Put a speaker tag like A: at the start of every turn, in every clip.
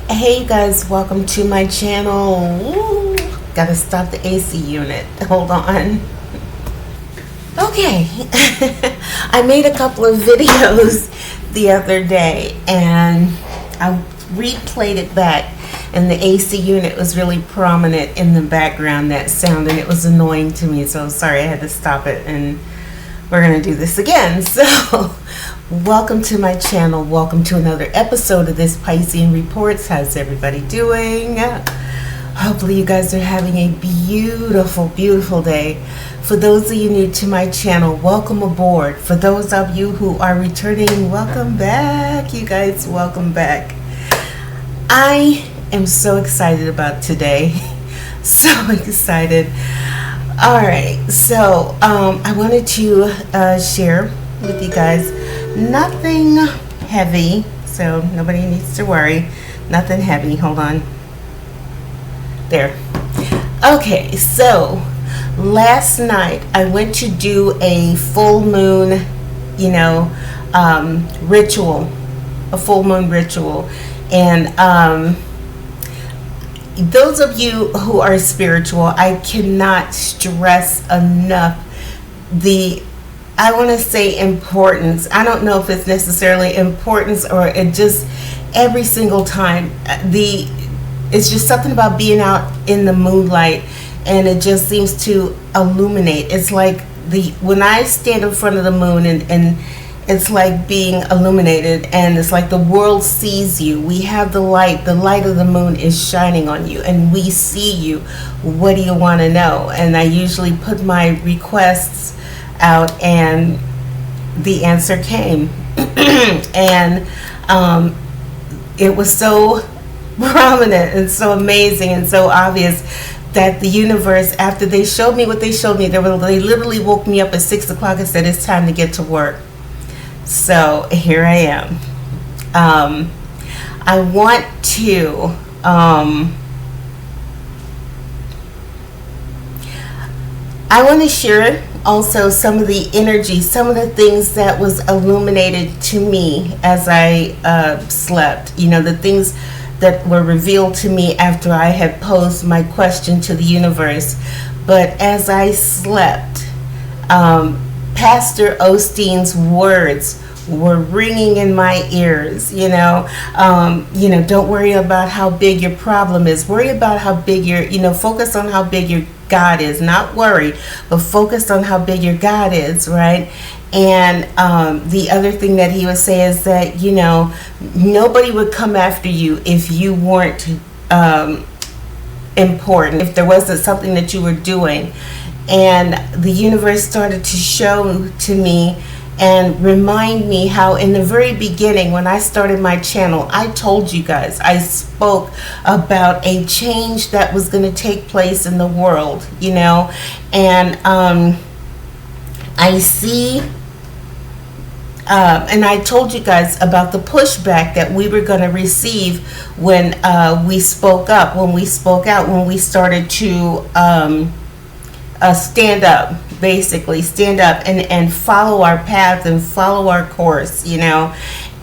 A: Hey you guys, welcome to my channel. Ooh, gotta stop the AC unit. Hold on. Okay. I made a couple of videos the other day and I replayed it back, and the AC unit was really prominent in the background, that sound, and it was annoying to me, so sorry, I had to stop it, and we're gonna do this again. So welcome to my channel. Welcome to another episode of this Piscean Reports. How's everybody doing? Hopefully you guys are having a beautiful, beautiful day. For those of you new to my channel, welcome aboard. For those of you who are returning, welcome back. You guys, welcome back. I am so excited about today. So excited. All right, so I wanted to share with you guys nothing heavy, so nobody needs to worry. Nothing heavy. Hold on. There. Okay, so last night I went to do a full moon, ritual, a full moon ritual, and those of you who are spiritual, I cannot stress enough I want to say importance. I don't know if it's necessarily importance or it just every single time it's just something about being out in the moonlight, and it just seems to illuminate. It's like when I stand in front of the moon and it's like being illuminated, and it's like the world sees you. We have the light of the moon is shining on you, and we see you. What do you want to know? And I usually put my requests out, and the answer came. And it was so prominent and so amazing and so obvious that the universe, after they showed me what they showed me, they literally woke me up at 6 o'clock and said it's time to get to work. So here I am. I want to share also some of the energy, some of the things that was illuminated to me as I slept. The things that were revealed to me after I had posed my question to the universe. But as I slept, Pastor Osteen's words were ringing in my ears. Don't worry about how big your problem is. Worry about how big focus on how big your God is. Not worry, but focus on how big your God is, right? And the other thing that he would say is that, nobody would come after you if you weren't important, if there wasn't something that you were doing. And the universe started to show to me and remind me how in the very beginning, when I started my channel, I told you guys, I spoke about a change that was going to take place in the world, and I see, and I told you guys about the pushback that we were going to receive when we spoke up, when we spoke out, when we started to stand up, basically stand up and follow our path and follow our course,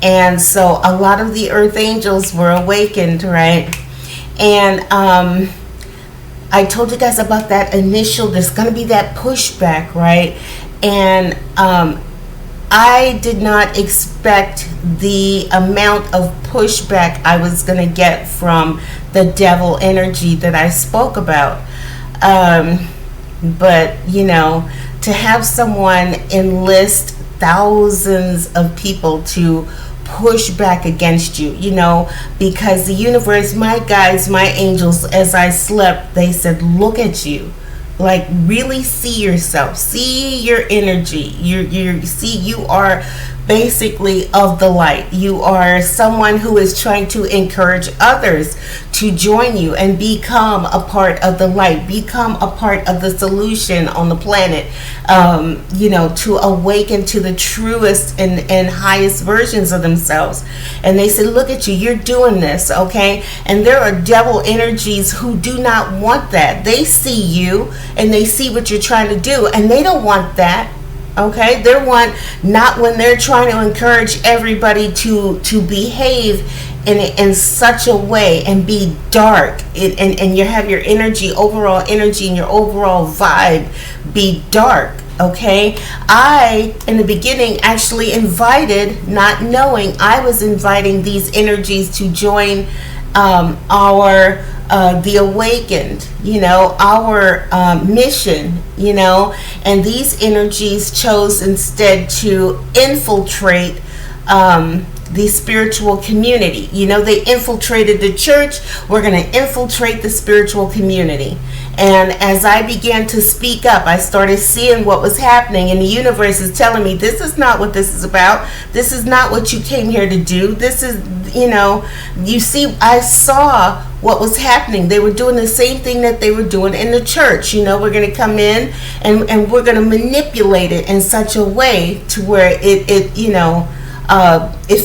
A: and so a lot of the earth angels were awakened, right? And I told you guys about that initial, there's going to be that pushback, right? And I did not expect the amount of pushback I was going to get from the devil energy that I spoke about. But, to have someone enlist thousands of people to push back against you, because the universe, my guides, my angels, as I slept, they said, look at you. Like, really see yourself, see your energy. You are basically of the light. You are someone who is trying to encourage others to join you and become a part of the light, become a part of the solution on the planet, to awaken to the truest and highest versions of themselves. And they said, look at you, you're doing this, okay? And there are devil energies who do not want that. They see you and they see what you're trying to do, and they don't want that. Okay, they're one not when they're trying to encourage everybody to behave in such a way and be dark, and you have your energy, overall energy, and your overall vibe be dark. Okay, I in the beginning actually invited, not knowing I was inviting these energies to join our the awakened, our mission, and these energies chose instead to infiltrate the spiritual community. They infiltrated the church. We're going to infiltrate the spiritual community. And as I began to speak up, I started seeing what was happening, and the universe is telling me, this is not what this is about. This is not what you came here to do. This is, you see, I saw what was happening. They were doing the same thing that they were doing in the church. We're going to come in and we're going to manipulate it in such a way to where it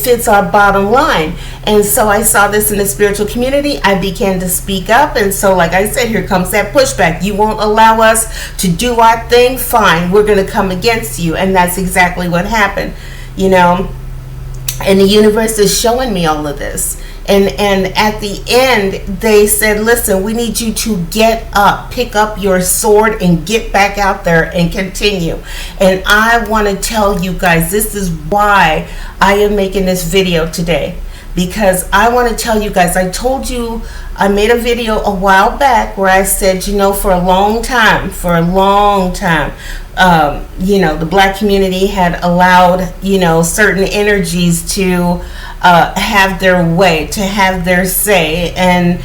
A: fits our bottom line. And so I saw this in the spiritual community. I began to speak up, and so like I said, here comes that pushback. You won't allow us to do our thing? Fine, we're going to come against you. And that's exactly what happened, and the universe is showing me all of this. And at the end, they said, listen, we need you to get up, pick up your sword, and get back out there and continue. And I want to tell you guys, this is why I am making this video today. Because I want to tell you guys, I told you, I made a video a while back where I said, for a long time, the black community had allowed, certain energies to have their way, to have their say. And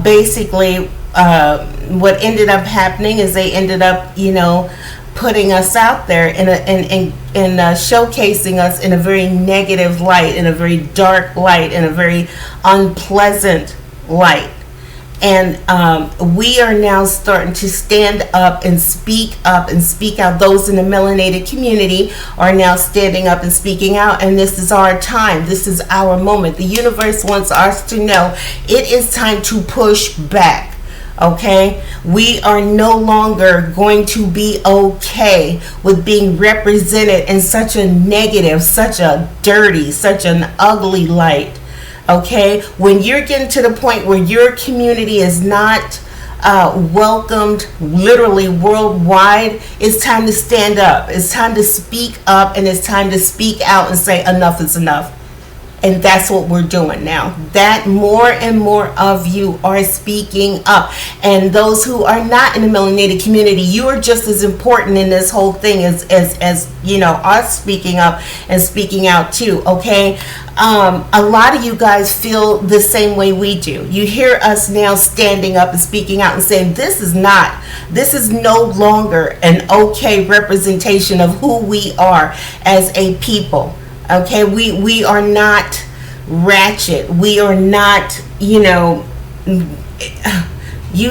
A: basically what ended up happening is they ended up, putting us out there and showcasing us in a very negative light, in a very dark light, in a very unpleasant light. And we are now starting to stand up and speak out. Those in the melanated community are now standing up and speaking out. And this is our time. This is our moment. The universe wants us to know it is time to push back. Okay, we are no longer going to be okay with being represented in such a negative, such a dirty, such an ugly light. Okay, when you're getting to the point where your community is not welcomed literally worldwide, it's time to stand up. It's time to speak up, and it's time to speak out and say enough is enough. And that's what we're doing now. That more and more of you are speaking up. And those who are not in the melanated community, you are just as important in this whole thing as us speaking up and speaking out too, okay? A lot of you guys feel the same way we do. You hear us now standing up and speaking out and saying, this is no longer an okay representation of who we are as a people. Okay, we are not ratchet. We are not, you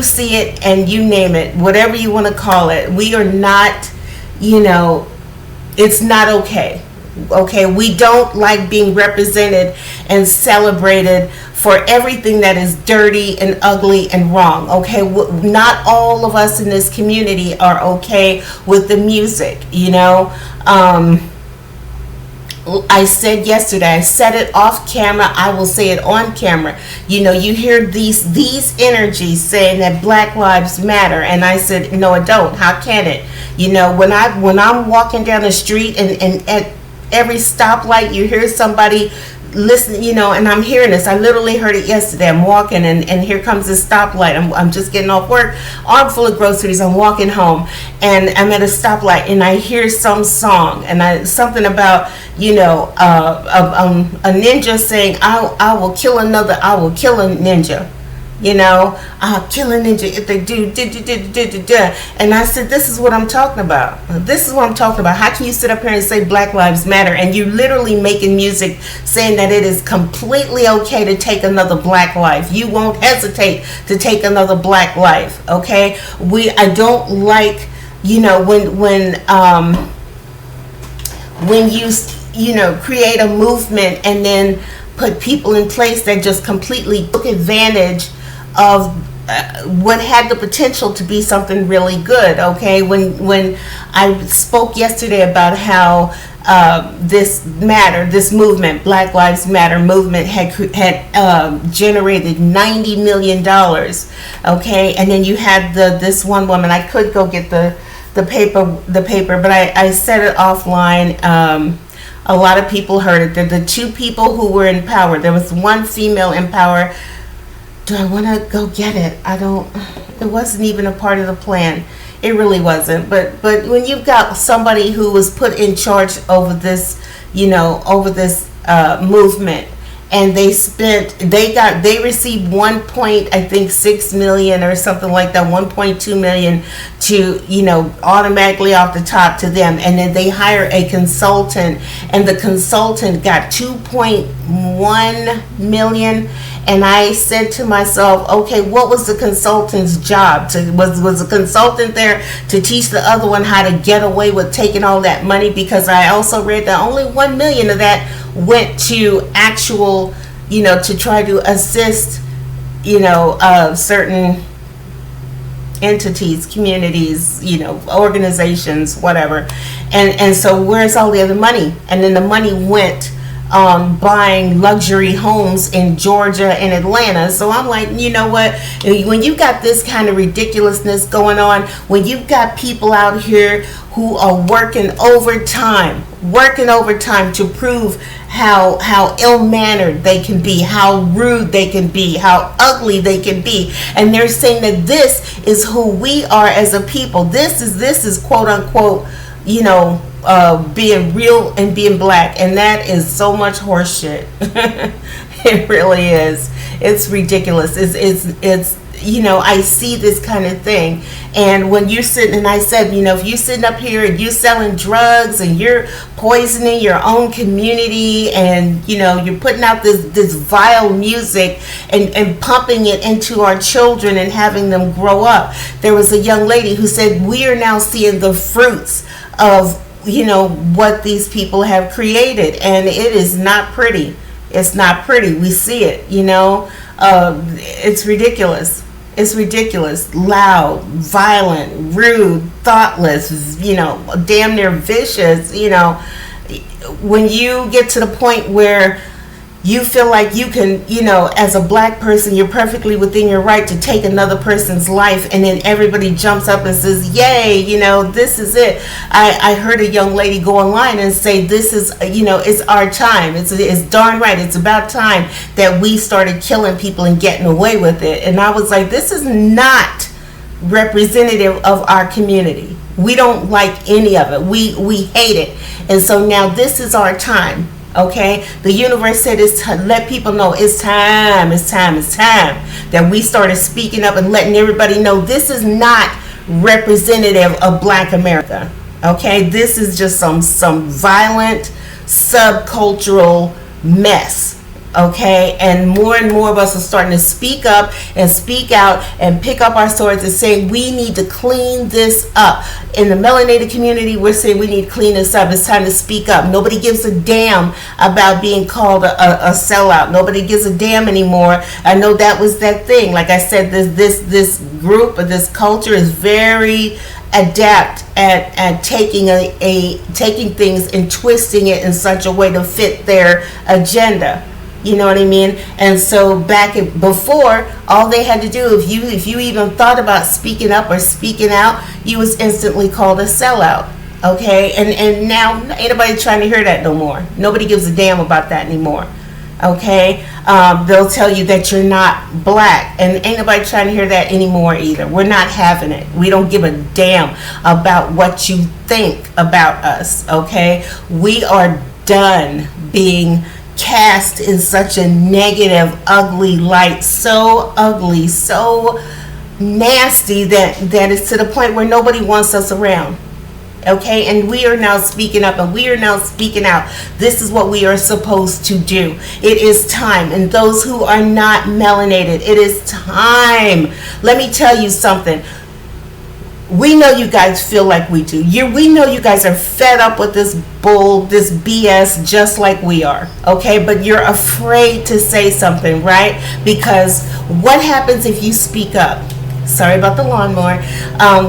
A: see it and you name it, whatever you want to call it. We are not, it's not okay. Okay, we don't like being represented and celebrated for everything that is dirty and ugly and wrong. Okay, not all of us in this community are okay with the music, I said yesterday, I said it off camera, I will say it on camera. You hear these energies saying that Black Lives Matter, and I said, no, it don't. How can it? When I'm walking down the street and at every stoplight you hear somebody listen, and I'm hearing this. I literally heard it yesterday. I'm walking and here comes this stoplight. I'm just getting off work, arm full of groceries. I'm walking home and I'm at a stoplight and I hear some song and something about, a ninja saying, I will kill a ninja. I'll kill a ninja if they do. And I said, this is what I'm talking about. How can you sit up here and say Black Lives Matter and you literally making music saying that it is completely okay to take another black life? You won't hesitate to take another black life, okay? I don't like, when you create a movement and then put people in place that just completely took advantage of what had the potential to be something really good. Okay, when I spoke yesterday about how this movement, Black Lives Matter movement, had generated $90 million. Okay, and then you had this one woman. I could go get the paper, but I said it offline. A lot of people heard it. The two people who were in power. There was one female in power. Do I want to go get it? I don't. It wasn't even a part of the plan. It really wasn't. But when you've got somebody who was put in charge over this, over this movement, and they received 1.6 million or something like that, 1.2 million to automatically off the top to them, and then they hire a consultant, and the consultant got 2.1 million. And I said to myself, okay, what was the consultant's job? Was the consultant there to teach the other one how to get away with taking all that money? Because I also read that only 1 million of that went to actual, to try to assist, certain entities, communities, organizations, whatever. And so where's all the other money? And then the money went buying luxury homes in Georgia and Atlanta. So I'm like, you know what? When you got this kind of ridiculousness going on, when you've got people out here who are working overtime to prove how ill-mannered they can be, how rude they can be, how ugly they can be, and they're saying that this is who we are as a people. This is quote unquote, being real and being black, and that is so much horseshit. It really is. It's ridiculous. It's I see this kind of thing, and when you're sitting, and I said, if you're sitting up here and you're selling drugs and you're poisoning your own community, and you're putting out this vile music and pumping it into our children and having them grow up. There was a young lady who said, we are now seeing the fruits of what these people have created, and it is not pretty. It's not pretty. We see it. It's ridiculous. It's ridiculous. Loud, violent, rude, thoughtless, damn near vicious. When you get to the point where you feel like you can, as a black person, you're perfectly within your right to take another person's life, and then everybody jumps up and says, yay, this is it. I heard a young lady go online and say, this is, it's our time. It's darn right. It's about time that we started killing people and getting away with it. And I was like, this is not representative of our community. We don't like any of it. We hate it. And so now this is our time. Okay, the universe said it's to let people know it's time that we started speaking up and letting everybody know this is not representative of Black America. Okay, this is just some violent subcultural mess. Okay, and more of us are starting to speak up and speak out and pick up our swords and say we need to clean this up. In the melanated community, we're saying we need to clean this up. It's time to speak up. Nobody gives a damn about being called a sellout. Nobody gives a damn anymore. I know that was that thing. Like I said, this group or this culture is very adept at taking taking things and twisting it in such a way to fit their agenda. You know what I mean? And so before, all they had to do, if you even thought about speaking up or speaking out, you was instantly called a sellout. Okay? And now ain't nobody trying to hear that no more. Nobody gives a damn about that anymore. Okay? They'll tell you that you're not black, and ain't nobody trying to hear that anymore either. We're not having it. We don't give a damn about what you think about us. Okay? We are done being cast in such a negative, ugly light, so ugly, so nasty that it's to the point where nobody wants us around. Okay, and we are now speaking up and we are now speaking out. This is what we are supposed to do. It is time. And those who are not melanated, it is time. Let me tell you something. We know you guys feel like we do. We know you guys are fed up with this bull, this BS, just like we are. Okay, but you're afraid to say something, right? Because what happens if you speak up? Sorry about the lawnmower.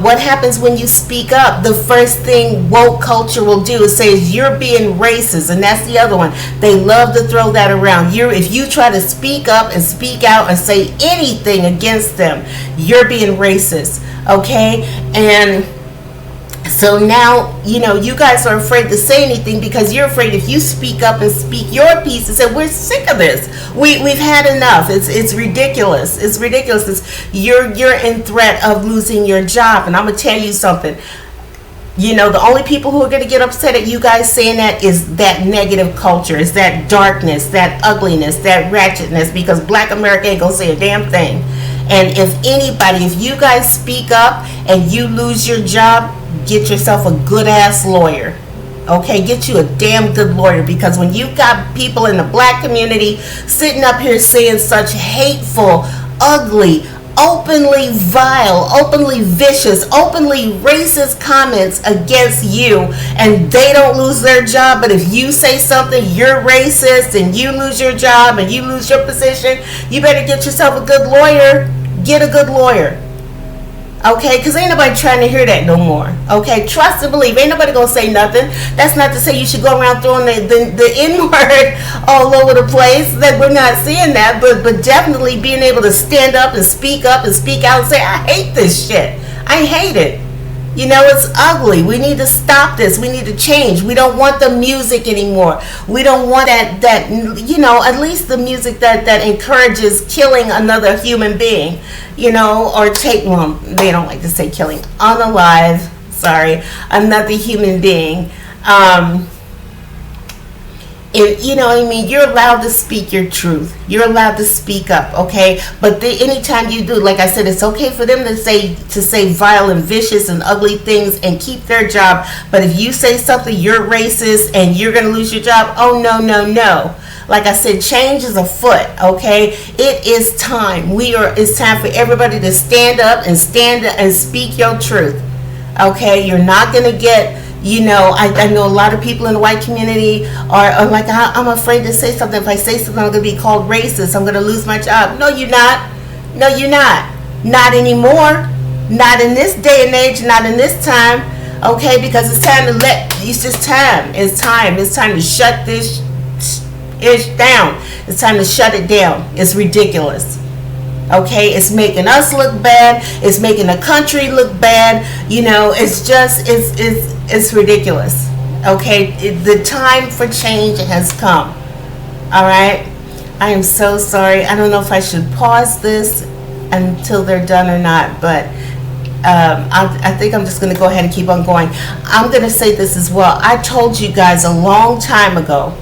A: What happens when you speak up? The first thing woke culture will do is say you're being racist, and that's the other one. They love to throw that around. If you try to speak up and speak out and say anything against them, you're being racist. Okay, and so now, you guys are afraid to say anything because you're afraid if you speak up and speak your piece and say, we're sick of this. We've had enough. It's ridiculous. It's ridiculous. You're in threat of losing your job. And I'm going to tell you something. The only people who are going to get upset at you guys saying that is that negative culture. Is that darkness, that ugliness, that ratchetness, because Black America ain't going to say a damn thing. And if you guys speak up and you lose your job, get yourself a good ass lawyer. Okay, get you a damn good lawyer, because when you got people in the Black community sitting up here saying such hateful, ugly, openly vile, openly vicious, openly racist comments against you, and they don't lose their job, but if you say something, you're racist, and you lose your job and you lose your position, you better get yourself a good lawyer. Get a good lawyer. Okay, because ain't nobody trying to hear that no more. Okay, trust and believe. Ain't nobody going to say nothing. That's not to say you should go around throwing the N-word all over the place. That we're not seeing that. But definitely being able to stand up and speak out and say, I hate this shit. I hate it. It's ugly. We need to stop this. We need to change. We don't want the music anymore. We don't want that at least the music that encourages killing another human being, or they don't like to say killing, unalive, another human being. You're allowed to speak your truth. You're allowed to speak up, okay? But anytime you do, like I said, it's okay for them to say vile and vicious and ugly things and keep their job. But if you say something, you're racist and you're going to lose your job, oh, no. Like I said, change is afoot, okay? It is time. It's time for everybody to stand up and speak your truth, okay? You're not going to get... I know a lot of people in the white community are like, I'm afraid to say something. If I say something, I'm going to be called racist. I'm going to lose my job. No, you're not. No, you're not. Not anymore. Not in this day and age. Not in this time. Okay, because it's time to it's just time. It's time. It's time to shut this ish down. It's time to shut it down. It's ridiculous. Okay, it's making us look bad. It's making the country look bad. It's ridiculous. Okay, the time for change has come. All right, I am so sorry. I don't know if I should pause this until they're done or not, but I think I'm just going to go ahead and keep on going. I'm going to say this as well. I told you guys a long time ago,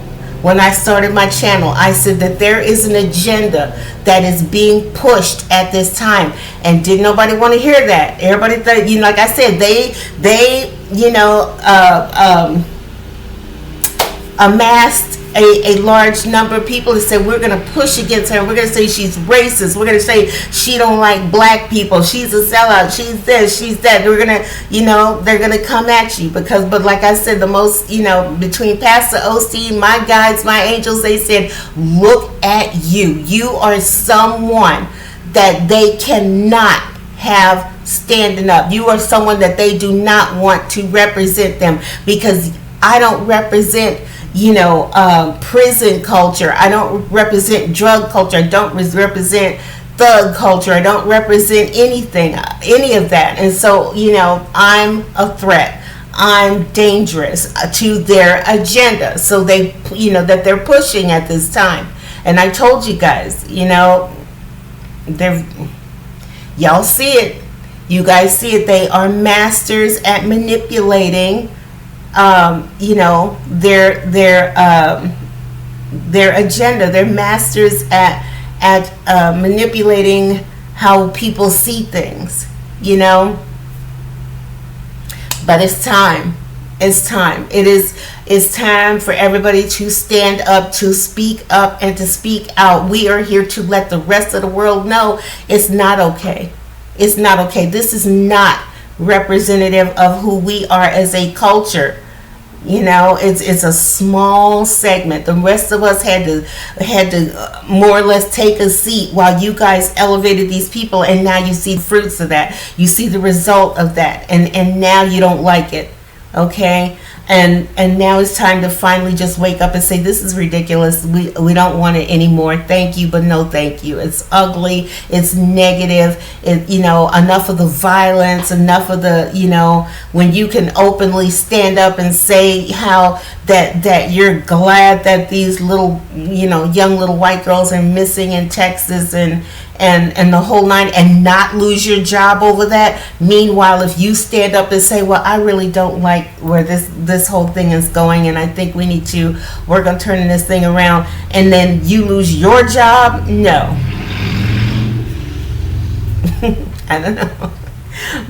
A: when I started my channel, I said that there is an agenda that is being pushed at this time, and didn't nobody want to hear that. Everybody thought, like I said, they amassed a large number of people that said, we're going to push against her. We're going to say she's racist. We're going to say she don't like black people. She's a sellout. She's this, she's that. We're going to, they're going to come at you but like I said, the most, between Pastor OC, my guides, my angels, they said, look at you. You are someone that they cannot have standing up. You are someone that they do not want to represent them, because I don't represent prison culture. I don't represent drug culture. I don't represent thug culture. I don't represent any of that. And so, I'm a threat. I'm dangerous to their agenda. So they, that they're pushing at this time. And I told you guys, y'all see it. You guys see it. They are masters at manipulating their agenda. They're masters at manipulating how people see things, but it's time. It's time. It's time for everybody to stand up, to speak up, and to speak out. We are here to let the rest of the world know it's not okay. It's not okay. This is not representative of who we are as a culture. You know, it's a small segment. The rest of us had to more or less take a seat while you guys elevated these people, and now you see the fruits of that. You see the result of that, and now you don't like it. Okay? And now it's time to finally just wake up and say, this is ridiculous. We don't want it anymore. Thank you, but no thank you. It's ugly. It's negative. Enough of the violence, enough of the, when you can openly stand up and say how that you're glad that these little, young little white girls are missing in Texas and the whole nine, and not lose your job over that. Meanwhile, if you stand up and say, well, I really don't like where this whole thing is going, and I think we need to work on turning this thing around, and then you lose your job, no. I don't know.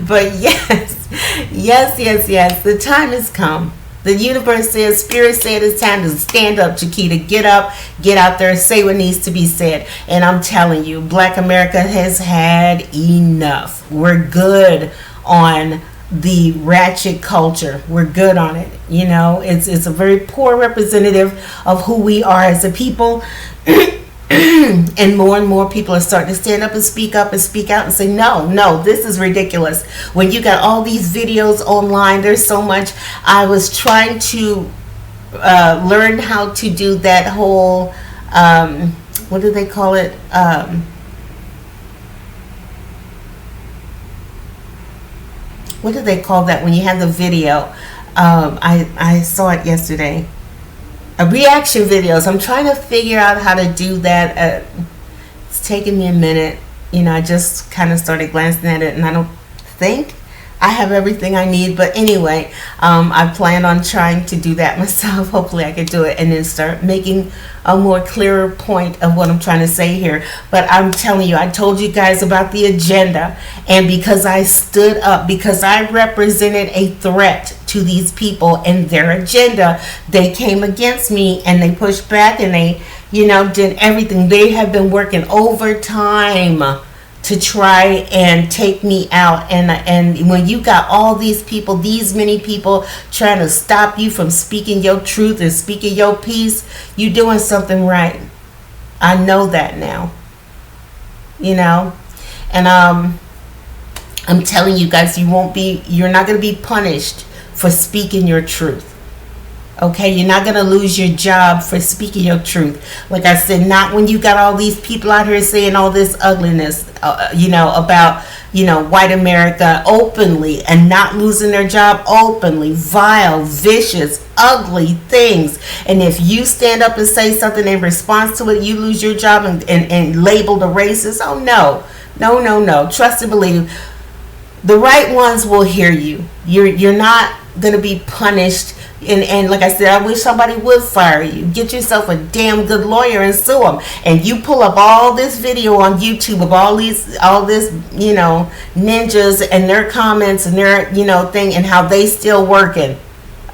A: But yes, the time has come. The universe says, Spirit said it's time to stand up, Chiquita. Get up, get out there, say what needs to be said. And I'm telling you, Black America has had enough. We're good on the ratchet culture. We're good on it. It's a very poor representative of who we are as a people. And more people are starting to stand up and speak out and say, no, this is ridiculous. When you got all these videos online, there's so much. I was trying to learn how to do that whole, what do they call it? What do they call that when you have the video? I saw it yesterday. Reaction videos. I'm trying to figure out how to do that. It's taking me a minute. I just kind of started glancing at it, and I don't think I have everything I need. But anyway, I plan on trying to do that myself. Hopefully I can do it and then start making a more clearer point of what I'm trying to say here. But I'm telling you, I told you guys about the agenda, and because I stood up, because I represented a threat to these people and their agenda, they came against me and they pushed back and they, did everything. They have been working overtime to try and take me out, and when you got all these people, these many people trying to stop you from speaking your truth and speaking your piece, you doing something right. I know that now. And I'm telling you guys, you're not going to be punished for speaking your truth. Okay, you're not going to lose your job for speaking your truth. Like I said, not when you got all these people out here saying all this ugliness, about, white America openly, and not losing their job openly. Vile, vicious, ugly things. And if you stand up and say something in response to it, you lose your job and labeled a racist. Oh, no. No. Trust and believe. The right ones will hear you. You're not going to be punished. And like I said, I wish somebody would fire you. Get yourself a damn good lawyer and sue them. And you pull up all this video on YouTube of all this, ninjas and their comments and their, thing, and how they still working,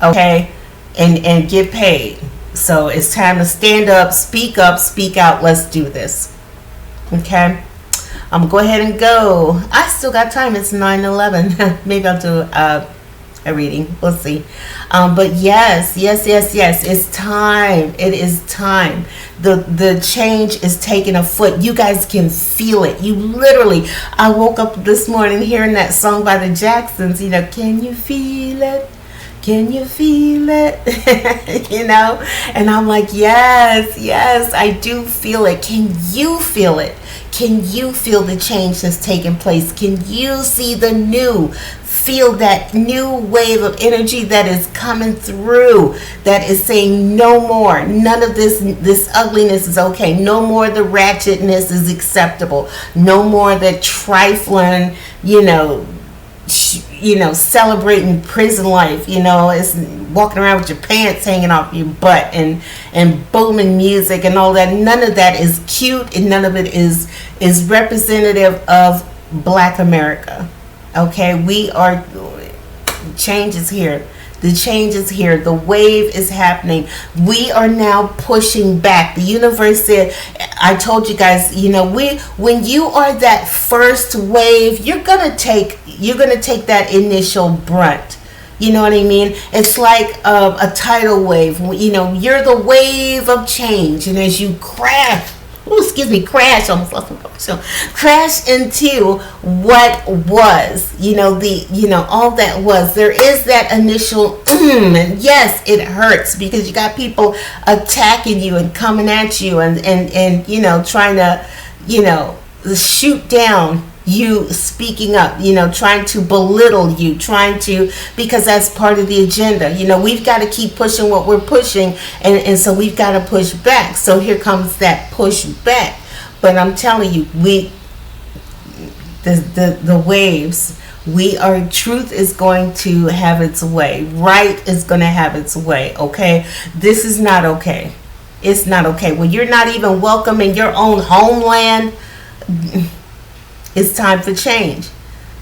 A: okay, and get paid. So it's time to stand up, speak out. Let's do this, okay? I'm gonna go ahead and go. I still got time. It's 9:11. Maybe I'll do a reading. We'll see. But yes. It's time. It is time. The change is taking a foot. You guys can feel it. You literally. I woke up this morning hearing that song by the Jacksons. Can you feel it? Can you feel it? And I'm like, yes, I do feel it. Can you feel it? Can you feel the change that's taking place? Can you see the new? Feel that new wave of energy that is coming through, that is saying no more. None of this ugliness is okay. No more the ratchetness is acceptable. No more the trifling, celebrating prison life, it's walking around with your pants hanging off your butt and booming music and all that. None of that is cute, and none of it is representative of Black America. Okay, change is here. The change is here. The wave is happening. We are now pushing back. The universe said, I told you guys, when you are that first wave, you're gonna take that initial brunt. You know what I mean? It's like a tidal wave. You're the wave of change, and as you crash, almost lost my voice. So crash into what was, all that was. There is that initial, and yes, it hurts because you got people attacking you and coming at you and trying to, shoot down you speaking up, trying to belittle you, because that's part of the agenda. We've got to keep pushing what we're pushing, and so we've got to push back. So here comes that push back. But I'm telling you, the waves, truth is going to have its way. Right is going to have its way, okay? This is not okay. It's not okay. When you're not even welcome in your own homeland, it's time for change.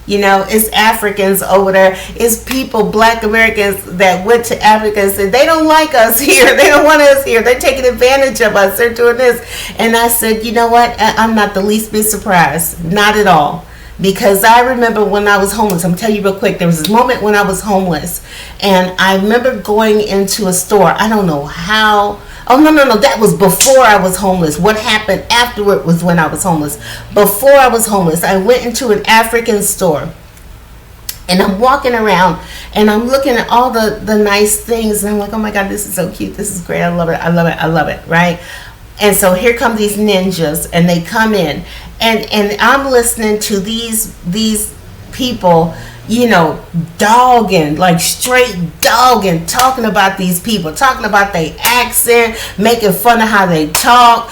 A: It's Africans over there. It's people, Black Americans that went to Africa and said, they don't like us here. They don't want us here. They're taking advantage of us. They're doing this. And I said, you know what? I'm not the least bit surprised. Not at all. Because I remember when I was homeless, I'm telling you real quick, there was this moment when I was homeless. And I remember going into a store. I don't know how. Oh, no, that was before I was homeless. What happened afterward was when I was homeless. Before I was homeless, I went into an African store. And I'm walking around, and I'm looking at all the nice things. And I'm like, oh, my God, this is so cute. This is great. I love it, right? And so here come these ninjas, and they come in. And I'm listening to these people, dogging, like straight dogging, talking about these people, talking about their accent, making fun of how they talk,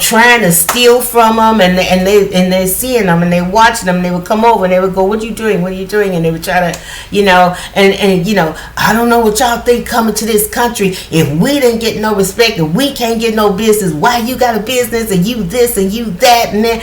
A: trying to steal from them, and they're seeing them, and they're watching them, and they would come over, and they would go, what are you doing, and they would try to, I don't know what y'all think coming to this country, if we didn't get no respect, and we can't get no business, why you got a business, and you this, and you that, and then,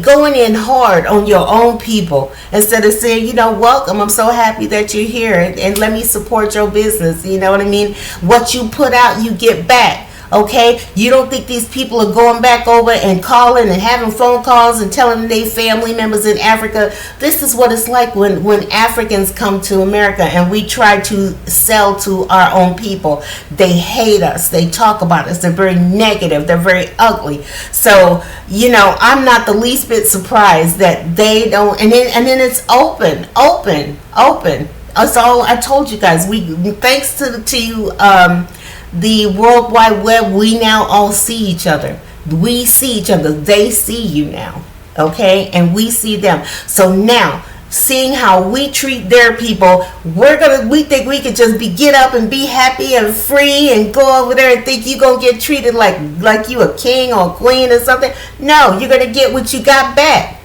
A: going in hard on your own people, instead of saying, welcome, I'm so happy that you're here, and let me support your business. You know what I mean? What you put out, you get back. Okay, you don't think these people are going back over and calling and having phone calls and telling their family members in Africa? This is what it's like when Africans come to America and we try to sell to our own people. They hate us. They talk about us. They're very negative. They're very ugly. So, I'm not the least bit surprised that they don't. And then it's open. That's all I told you guys. Thanks to the World Wide Web, we now all see each other. We see each other. They see you now. Okay? And we see them. So now, seeing how we treat their people, we think we could just get up and be happy and free and go over there and think you're going to get treated like you a king or a queen or something. No, you're going to get what you got back.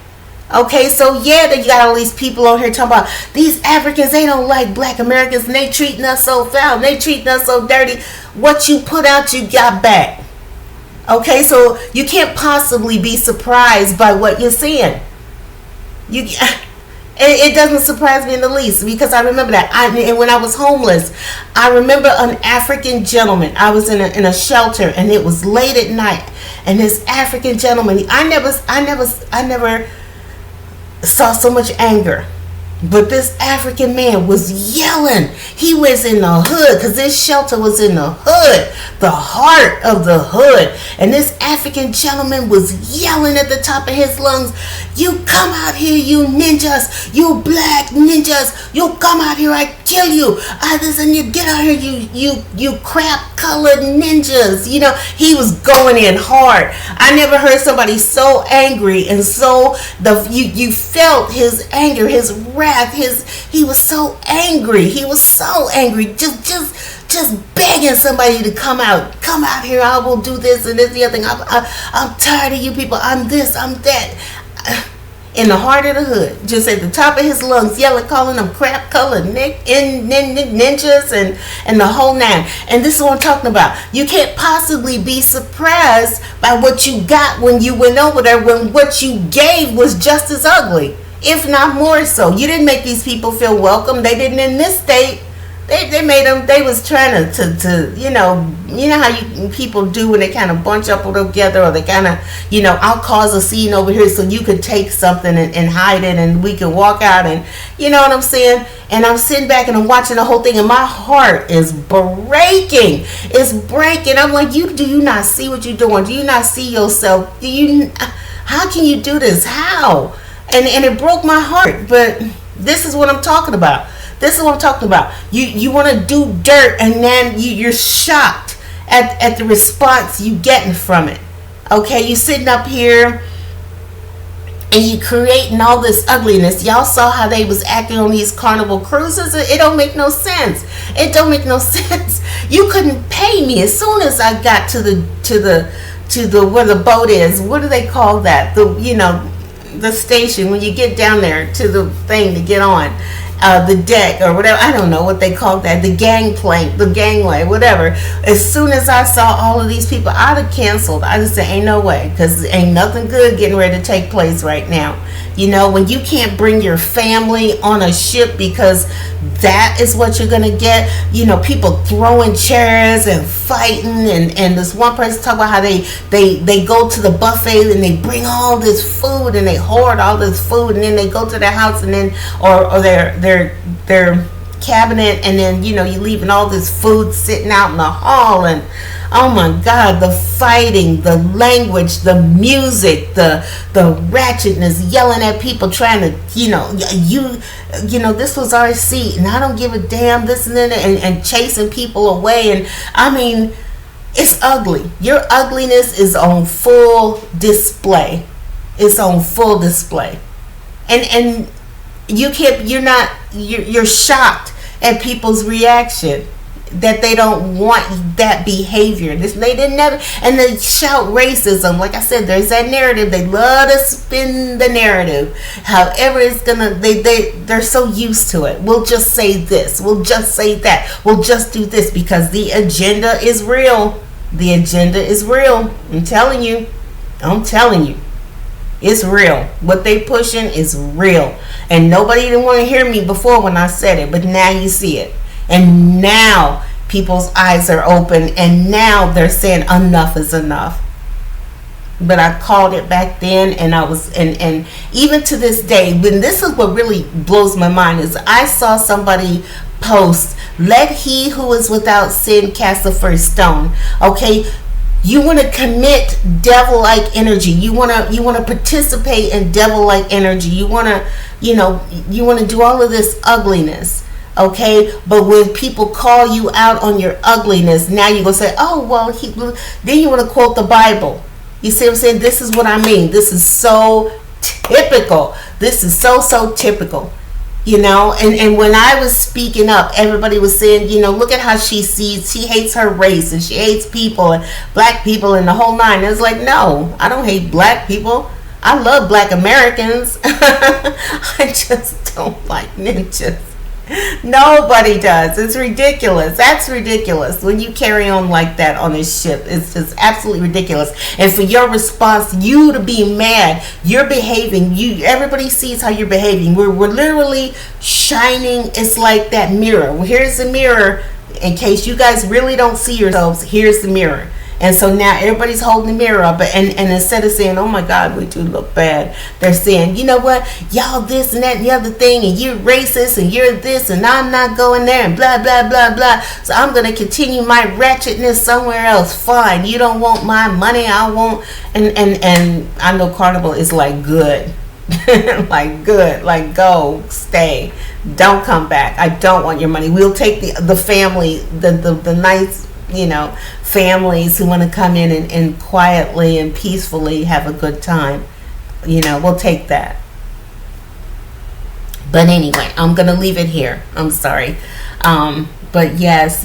A: Okay, so yeah, you got all these people on here talking about these Africans, they don't like Black Americans, and they treating us so foul, and they treating us so dirty. What you put out, you got back. Okay, so you can't possibly be surprised by what you're seeing. It doesn't surprise me in the least, because I remember that. And when I was homeless, I remember an African gentleman. I was in a shelter, and it was late at night, and this African gentleman, I never saw so much anger, but this African man was yelling. He was in the hood, because this shelter was in the hood, the heart of the hood, and this African gentleman was yelling at the top of his lungs, you come out here, you ninjas, you black ninjas, you come out here, I kill you, and you get out here, you crap colored ninjas. He was going in hard. I never heard somebody so angry, and so you felt his anger, his wrath, he was so angry. Just begging somebody to come out here. I will do this and this and the other thing. I'm tired of you people. I'm this, I'm that. In the heart of the hood, just at the top of his lungs, yelling, calling them crap colored ninjas and the whole nine. And this is what I'm talking about. You can't possibly be surprised by what you got when you went over there, when what you gave was just as ugly, if not more so. You didn't make these people feel welcome. They didn't in this state. They made them. They was trying to you know how people do when they kind of bunch up together, or they kind of, I'll cause a scene over here so you could take something and hide it, and we can walk out, and you know what I'm saying. And I'm sitting back and I'm watching the whole thing, and my heart is breaking. It's breaking. I'm like, do you not see what you're doing? Do you not see yourself? How can you do this? How? And it broke my heart. But this is what I'm talking about. This is what I'm talking about. You want to do dirt, and then you're shocked at the response you getting from it. Okay, you sitting up here and you creating all this ugliness. Y'all saw how they was acting on these Carnival cruises. It don't make no sense. It don't make no sense. You couldn't pay me as soon as I got to the where the boat is. What do they call that? The station when you get down there to the thing to get on. The deck or whatever, I don't know what they call that, the gangplank, the gangway, whatever. As soon as I saw all of these people, I'd have canceled. I just said, ain't no way, because ain't nothing good getting ready to take place right now. When you can't bring your family on a ship because that is what you're gonna get. People throwing chairs and fighting, and this one person talk about how they go to the buffet and they bring all this food and they hoard all this food, and then they go to their house, and then or their cabinet, and then you leaving all this food sitting out in the hall. And oh my God, the fighting, the language, the music, the ratchetness, yelling at people, trying to this was our seat and I don't give a damn, this and that, and chasing people away. And I mean, it's ugly. Your ugliness is on full display. It's on full display. And you're shocked at people's reaction, that they don't want that behavior. They didn't never, and they shout racism. Like I said, there's that narrative. They love to spin the narrative. However, it's gonna. They're so used to it. We'll just say this. We'll just say that. We'll just do this because the agenda is real. The agenda is real. I'm telling you. It's real. What they pushing is real. And nobody didn't want to hear me before when I said it, but now you see it. And now people's eyes are open, and now they're saying enough is enough. But I called it back then, and I was, and even to this day, when this is what really blows my mind, is I saw somebody post, let he who is without sin cast the first stone. Okay, you want to commit devil-like energy. You want to participate in devil-like energy. You want to do all of this ugliness. Okay, but when people call you out on your ugliness, now you're going to say, oh, well, then you want to quote the Bible. You see what I'm saying? This is what I mean. This is so typical. This is so typical. And when I was speaking up, everybody was saying, look at how she hates her race, and she hates people, and black people, and the whole nine. And it's like, no, I don't hate black people. I love black Americans. I just don't like ninjas. Nobody does. It's ridiculous. That's ridiculous. When you carry on like that on this ship, it's just absolutely ridiculous. And for your response, you to be mad, you're behaving. Everybody sees how you're behaving. We're literally shining. It's like that mirror. Well, here's the mirror. In case you guys really don't see yourselves, here's the mirror. And so now everybody's holding the mirror up, and instead of saying, oh my God, we do look bad, they're saying, you know what, y'all this and that and the other thing, and you're racist, and you're this, and I'm not going there, and blah, blah, blah, blah. So I'm going to continue my ratchetness somewhere else. Fine, you don't want my money, I won't. And I know Carnival is like good. Like good, like go, stay, don't come back. I don't want your money. We'll take the family, the nice, families who want to come in and quietly and peacefully have a good time. We'll take that. But anyway, I'm going to leave it here. I'm sorry. But yes,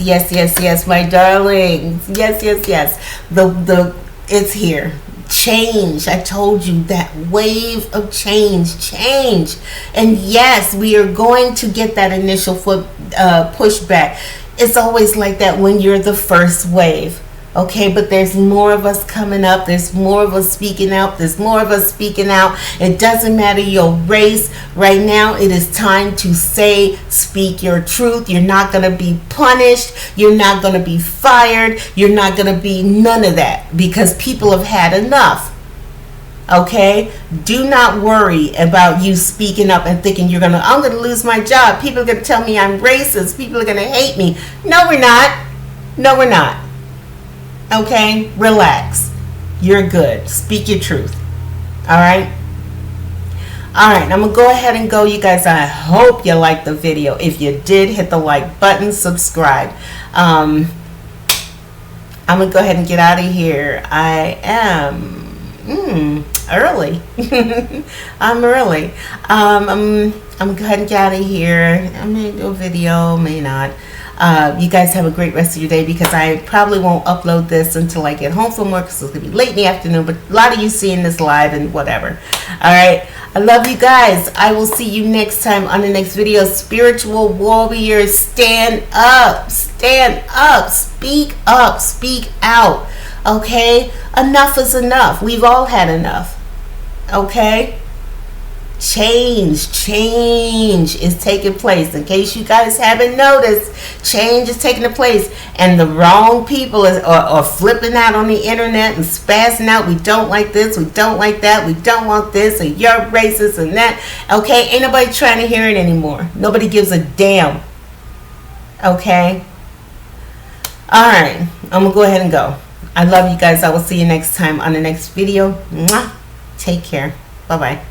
A: my darlings. Yes. It's here. Change. I told you, that wave of change. And yes, we are going to get that initial pushback. It's always like that when you're the first wave. Okay, but there's more of us coming up. There's more of us speaking out. There's more of us speaking out. It doesn't matter your race. Right now, it is time to speak your truth. You're not going to be punished. You're not going to be fired. You're not going to be none of that, because people have had enough. Okay? Do not worry about you speaking up and thinking I'm going to lose my job. People are going to tell me I'm racist. People are going to hate me. No, we're not. No, we're not. Okay? Relax. You're good. Speak your truth. All right? All right. I'm going to go ahead and go, you guys. I hope you liked the video. If you did, hit the like button, subscribe. I'm going to go ahead and get out of here. I am early. I'm early. I'm going to go ahead and get out of here. I may do a video, may not. You guys have a great rest of your day, because I probably won't upload this until I get home from work, because it's going to be late in the afternoon, but a lot of you seeing this live and whatever. All right. I love you guys. I will see you next time on the next video. Spiritual warriors, stand up. Stand up. Speak up. Speak out. Okay? Enough is enough. We've all had enough. Okay? Change is taking place. In case you guys haven't noticed, change is taking place, and the wrong people are flipping out on the internet and spazzing out. We don't like this, we don't like that, we don't want this, and you're racist and that. Okay, ain't nobody trying to hear it anymore. Nobody gives a damn. Okay? Alright, I'm gonna go ahead and go. I love you guys. I will see you next time on the next video. Mwah. Take care. Bye-bye.